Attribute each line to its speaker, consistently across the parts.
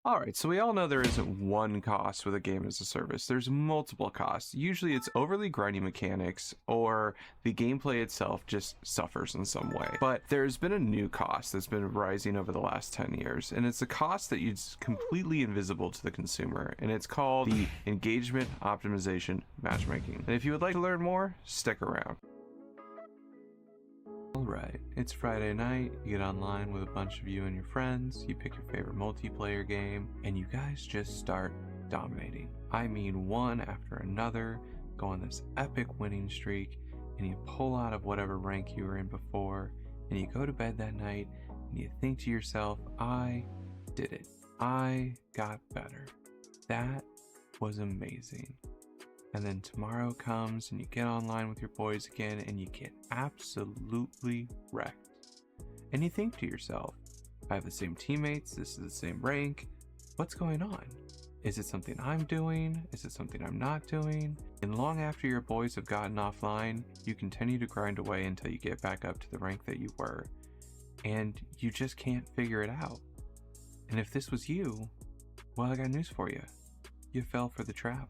Speaker 1: Alright, so we all know there isn't one cost with a game as a service. There's multiple costs. Usually it's overly grindy mechanics or the gameplay itself just suffers in some way. But there's been a new cost that's been rising over the last 10 years, and it's a cost that is completely invisible to the consumer, and it's called the engagement optimization matchmaking. And if you would like to learn more, stick around. Alright, it's Friday night, you get online with a bunch of you and your friends, you pick your favorite multiplayer game, and you guys just start dominating. I mean, one after another, go on this epic winning streak, and you pull out of whatever rank you were in before, and you go to bed that night, and you think to yourself, I did it. I got better. That was amazing. And then tomorrow comes and you get online with your boys again and you get absolutely wrecked. And you think to yourself, I have the same teammates, this is the same rank, what's going on? Is it something I'm doing? Is it something I'm not doing? And long after your boys have gotten offline, you continue to grind away until you get back up to the rank that you were. And you just can't figure it out. And if this was you, well, I got news for you. You fell for the trap.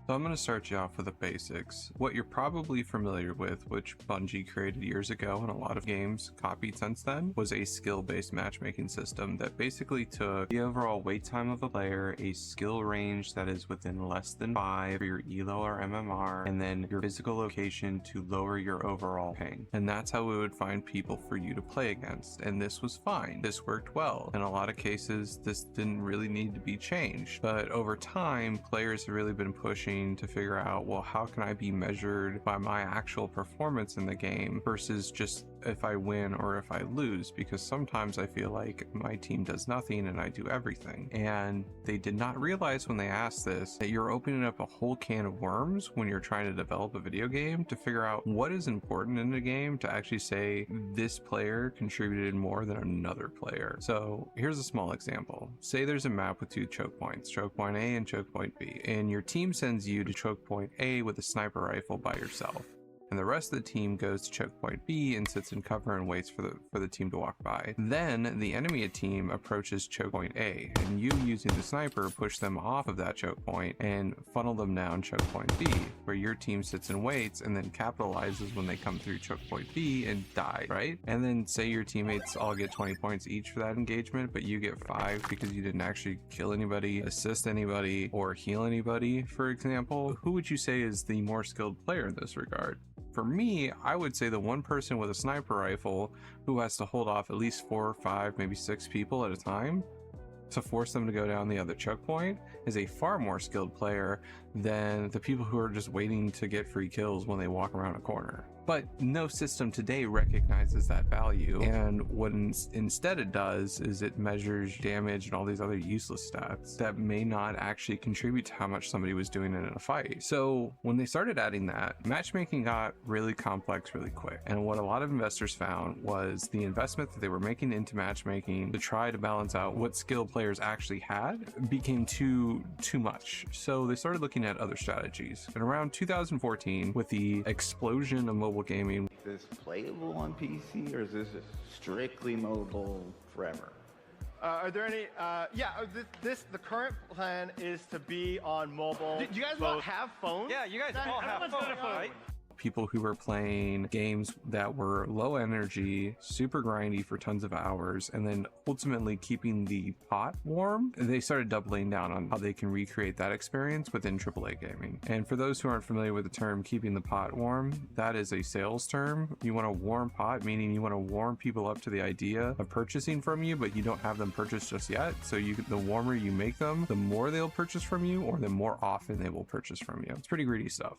Speaker 1: So I'm going to start you off with the basics. What you're probably familiar with, which Bungie created years ago and a lot of games copied since then, was a skill-based matchmaking system that basically took the overall wait time of a player, a skill range that is within less than 5 for your ELO or MMR, and then your physical location to lower your overall ping. And that's how we would find people for you to play against. And this was fine. This worked well. In a lot of cases, this didn't really need to be changed. But over time, players have really been pushing to figure out, well, how can I be measured by my actual performance in the game versus just if I win or if I lose, because sometimes I feel like my team does nothing and I do everything. And they did not realize when they asked this that you're opening up a whole can of worms when you're trying to develop a video game to figure out what is important in a game to actually say this player contributed more than another player. So here's a small example. Say there's a map with two choke points, choke point A and choke point B, and your team sends you to choke point A with a sniper rifle by yourself, and the rest of the team goes to choke point B and sits in cover and waits for the team to walk by. Then the enemy team approaches choke point A, and you, using the sniper, push them off of that choke point and funnel them down choke point B, where your team sits and waits and then capitalizes when they come through choke point B and die, right? And then say your teammates all get 20 points each for that engagement, but you get 5 because you didn't actually kill anybody, assist anybody, or heal anybody, for example. Who would you say is the more skilled player in this regard? For me, I would say the one person with a sniper rifle who has to hold off at least 4 or 5, maybe 6 people at a time to force them to go down the other choke point is a far more skilled player than the people who are just waiting to get free kills when they walk around a corner. But no system today recognizes that value, and what instead it does is it measures damage and all these other useless stats that may not actually contribute to how much somebody was doing in a fight. So when they started adding that, matchmaking got really complex really quick, and what a lot of investors found was the investment that they were making into matchmaking to try to balance out what skill players actually had became too much. So they started looking at other strategies, and around 2014, with the explosion of mobile gaming.
Speaker 2: Is this playable on PC, or is this strictly mobile forever?
Speaker 3: Are there any, the current plan is to be on mobile. Do you guys not have phones?
Speaker 4: Yeah, you guys all have phones, right?
Speaker 1: People who were playing games that were low energy, super grindy for tons of hours, and then ultimately keeping the pot warm, they started doubling down on how they can recreate that experience within AAA gaming. And for those who aren't familiar with the term keeping the pot warm, that is a sales term. You want a warm pot, meaning you want to warm people up to the idea of purchasing from you, but you don't have them purchase just yet. So the warmer you make them, the more they'll purchase from you, or the more often they will purchase from you. It's pretty greedy stuff.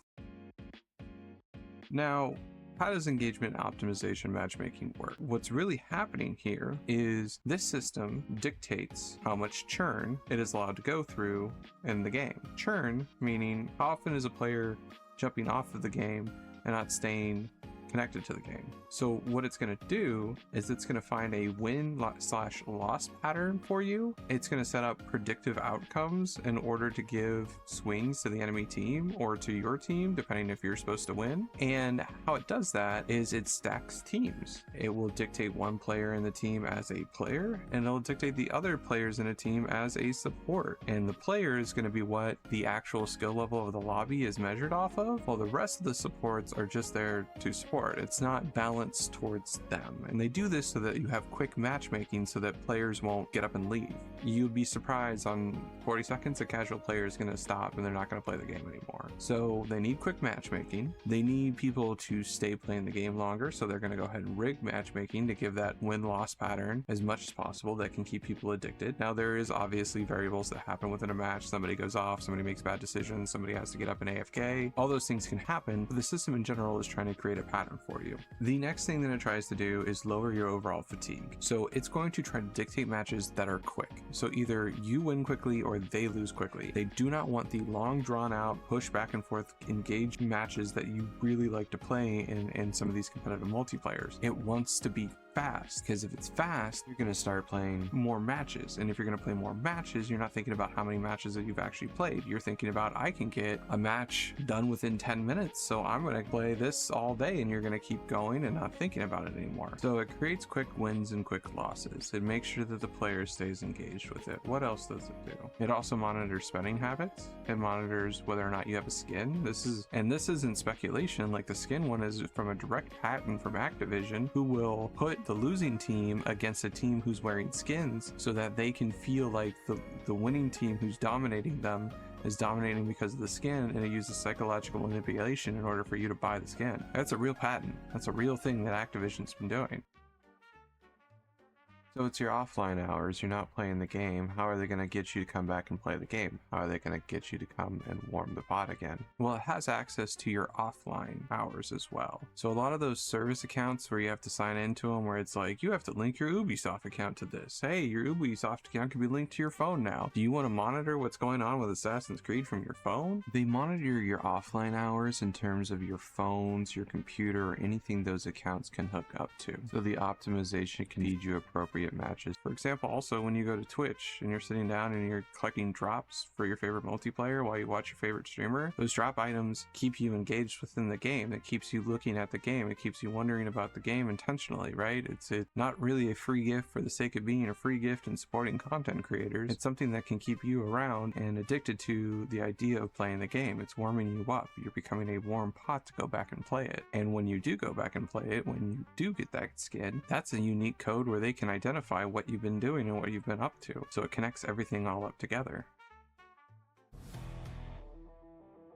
Speaker 1: Now, how does engagement optimization matchmaking work? What's really happening here is this system dictates how much churn it is allowed to go through in the game. Churn meaning how often is a player jumping off of the game and not staying connected to the game. So what it's going to do is it's going to find a win/loss pattern for you. It's going to set up predictive outcomes in order to give swings to the enemy team or to your team, depending if you're supposed to win. And how it does that is it stacks teams. It will dictate one player in the team as a player, and it'll dictate the other players in a team as a support. And the player is going to be what the actual skill level of the lobby is measured off of, while the rest of the supports are just there to support. It's not balanced towards them. And they do this so that you have quick matchmaking so that players won't get up and leave. You'd be surprised on 40 seconds a casual player is going to stop and they're not going to play the game anymore. So they need quick matchmaking. They need people to stay playing the game longer, so they're going to go ahead and rig matchmaking to give that win-loss pattern as much as possible that can keep people addicted. Now there is obviously variables that happen within a match. Somebody goes off, somebody makes bad decisions, somebody has to get up and AFK. All those things can happen, but the system in general is trying to create a pattern for you. The next thing that it tries to do is lower your overall fatigue. So it's going to try to dictate matches that are quick. So either you win quickly or they lose quickly. They do not want the long drawn out push back and forth engaged matches that you really like to play in some of these competitive multiplayers. It wants to be fast, because if it's fast, you're going to start playing more matches. And if you're going to play more matches, you're not thinking about how many matches that you've actually played. You're thinking about, I can get a match done within 10 minutes, so I'm going to play this all day, and you're going to keep going and not thinking about it anymore. So it creates quick wins and quick losses. It makes sure that the player stays engaged with it. What else does it do? It also monitors spending habits. It monitors whether or not you have a skin. This isn't speculation. Like, the skin one is from a direct patent from Activision, who will put the losing team against a team who's wearing skins so that they can feel like the winning team who's dominating them is dominating because of the skin, and it uses psychological manipulation in order for you to buy the skin. That's a real patent. That's a real thing that Activision's been doing. So it's your offline hours, you're not playing the game. How are they going to get you to come back and play the game? How are they going to get you to come and warm the pot again? Well, it has access to your offline hours as well. So a lot of those service accounts where you have to sign into them, where it's like, you have to link your Ubisoft account to this. Hey, your Ubisoft account can be linked to your phone now. Do you want to monitor what's going on with Assassin's Creed from your phone? They monitor your offline hours in terms of your phones, your computer, or anything those accounts can hook up to. So the optimization can lead you appropriate matches. For example, also when you go to Twitch and you're sitting down and you're collecting drops for your favorite multiplayer while you watch your favorite streamer, those drop items keep you engaged within the game. It keeps you looking at the game. It keeps you wondering about the game intentionally, right? It's not really a free gift for the sake of being a free gift and supporting content creators. It's something that can keep you around and addicted to the idea of playing the game. It's warming you up. You're becoming a warm pot to go back and play it. And when you do go back and play it, when you do get that skin, that's a unique code where they can identify what you've been doing and what you've been up to. So it connects everything all up together.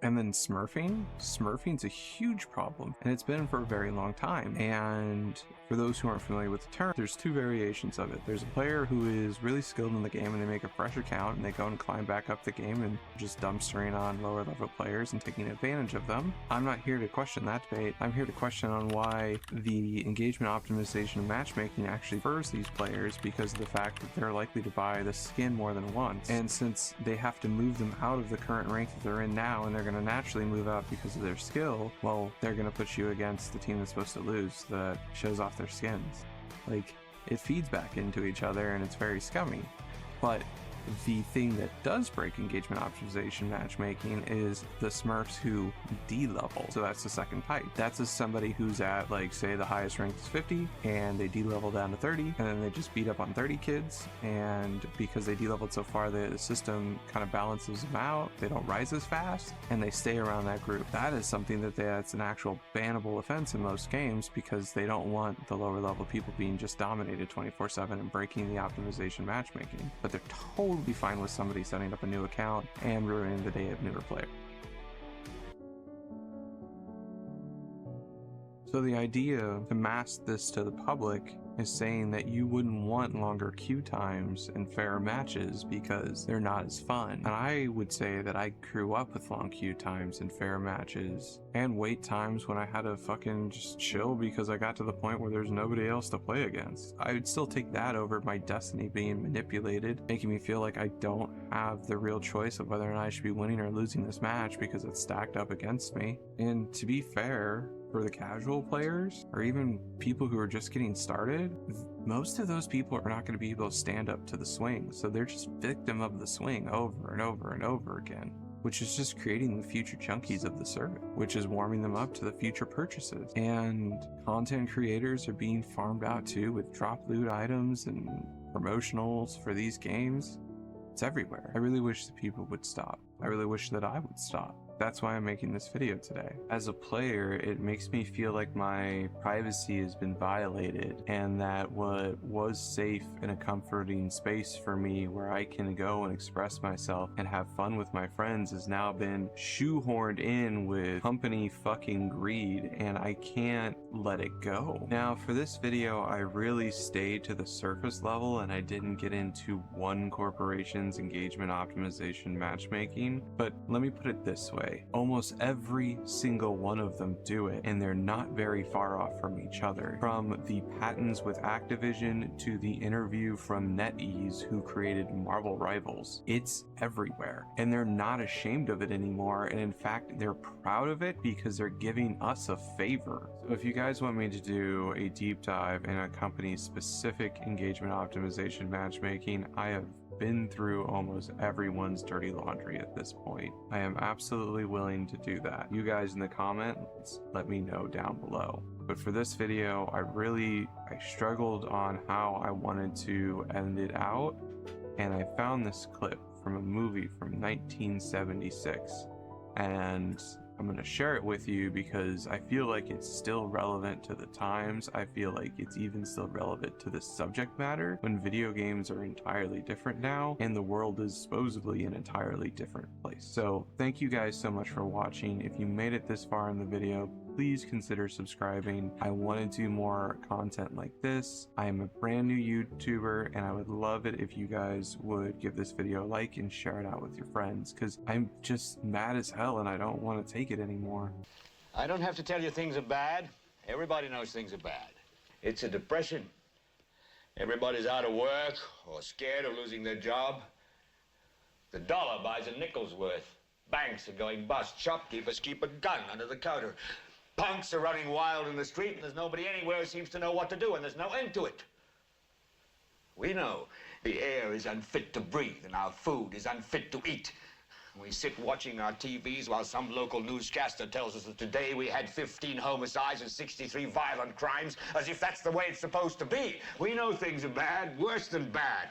Speaker 1: And then smurfing. Smurfing's a huge problem, and it's been for a very long time. And for those who aren't familiar with the term, there's two variations of it. There's a player who is really skilled in the game and they make a fresh account and they go and climb back up the game and just dumpstering on lower level players and taking advantage of them. I'm not here to question that debate. I'm here to question on why the engagement optimization and matchmaking actually prefers these players, because of the fact that they're likely to buy the skin more than once. And since they have to move them out of the current rank that they're in now, and they're going to naturally move out because of their skill, well, they're going to put you against the team that's supposed to lose, that shows off their skins. Like, it feeds back into each other and it's very scummy. But the thing that does break engagement optimization matchmaking is the Smurfs who D-level. So that's the second type. That's just somebody who's at, like, say the highest rank is 50 and they D-level down to 30, and then they just beat up on 30 kids, and because they D-leveled so far, the system kind of balances them out. They don't rise as fast and they stay around that group. That is something that's an actual bannable offense in most games, because they don't want the lower level people being just dominated 24/7 and breaking the optimization matchmaking. But they're totally be fine with somebody setting up a new account and ruining the day of newer players. So the idea to mask this to the public is saying that you wouldn't want longer queue times and fairer matches because they're not as fun. And I would say that I grew up with long queue times and fair matches and wait times when I had to fucking just chill because I got to the point where there's nobody else to play against. I would still take that over my destiny being manipulated, making me feel like I don't have the real choice of whether or not I should be winning or losing this match because it's stacked up against me. And to be fair, for the casual players, or even people who are just getting started, most of those people are not going to be able to stand up to the swing. So they're just victim of the swing over and over and over again, which is just creating the future junkies of the service, which is warming them up to the future purchases. And content creators are being farmed out too with drop loot items and promotionals for these games. It's everywhere. I really wish that people would stop. I really wish that I would stop. That's why I'm making this video today. As a player, it makes me feel like my privacy has been violated, and that what was safe and a comforting space for me where I can go and express myself and have fun with my friends has now been shoehorned in with company fucking greed, and I can't let it go. Now, for this video, I really stayed to the surface level and I didn't get into one corporation's engagement optimization matchmaking, but let me put it this way. Almost every single one of them do it, and they're not very far off from each other. From the patents with Activision to the interview from NetEase, who created Marvel Rivals, it's everywhere, and they're not ashamed of it anymore, and in fact they're proud of it because they're giving us a favor. So if you guys want me to do a deep dive in a company's specific engagement optimization matchmaking, I have been through almost everyone's dirty laundry at this point. I am absolutely willing to do that. You guys in the comments, let me know down below. But for this video, I struggled on how I wanted to end it out, and I found this clip from a movie from 1976, and I'm going to share it with you because I feel like it's still relevant to the times. I feel like it's even still relevant to the subject matter when video games are entirely different now and the world is supposedly an entirely different place. So thank you guys so much for watching. If you made it this far in the video, please consider subscribing. I want to do more content like this. I am a brand new YouTuber, and I would love it if you guys would give this video a like and share it out with your friends, because I'm just mad as hell and I don't want to take it anymore.
Speaker 5: I don't have to tell you things are bad. Everybody knows things are bad. It's a depression. Everybody's out of work or scared of losing their job. The dollar buys a nickel's worth. Banks are going bust. Shopkeepers keep a gun under the counter. Punks are running wild in the street, and there's nobody anywhere who seems to know what to do, and there's no end to it. We know the air is unfit to breathe, and our food is unfit to eat. We sit watching our TVs while some local newscaster tells us that today we had 15 homicides and 63 violent crimes, as if that's the way it's supposed to be. We know things are bad, worse than bad.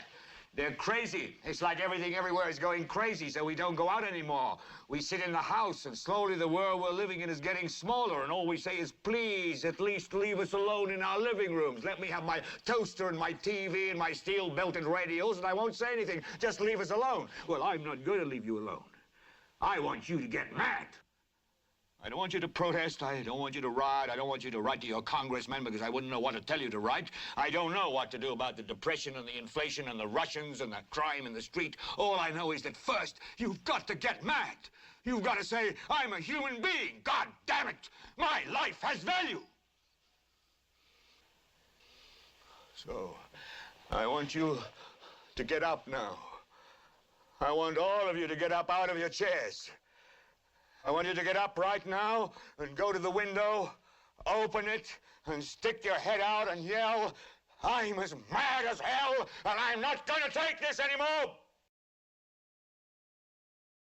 Speaker 5: They're crazy. It's like everything everywhere is going crazy, so we don't go out anymore. We sit in the house, and slowly the world we're living in is getting smaller, and all we say is, please, at least leave us alone in our living rooms. Let me have my toaster and my TV and my steel-belted radios, and I won't say anything. Just leave us alone. Well, I'm not going to leave you alone. I want you to get mad. I don't want you to protest. I don't want you to riot. I don't want you to write to your congressman because I wouldn't know what to tell you to write. I don't know what to do about the depression and the inflation and the Russians and the crime in the street. All I know is that first, you've got to get mad. You've got to say, I'm a human being. God damn it. My life has value. So, I want you to get up now. I want all of you to get up out of your chairs. I want you to get up right now and go to the window, open it, and stick your head out and yell, I'm as mad as hell, and I'm not going to take this anymore!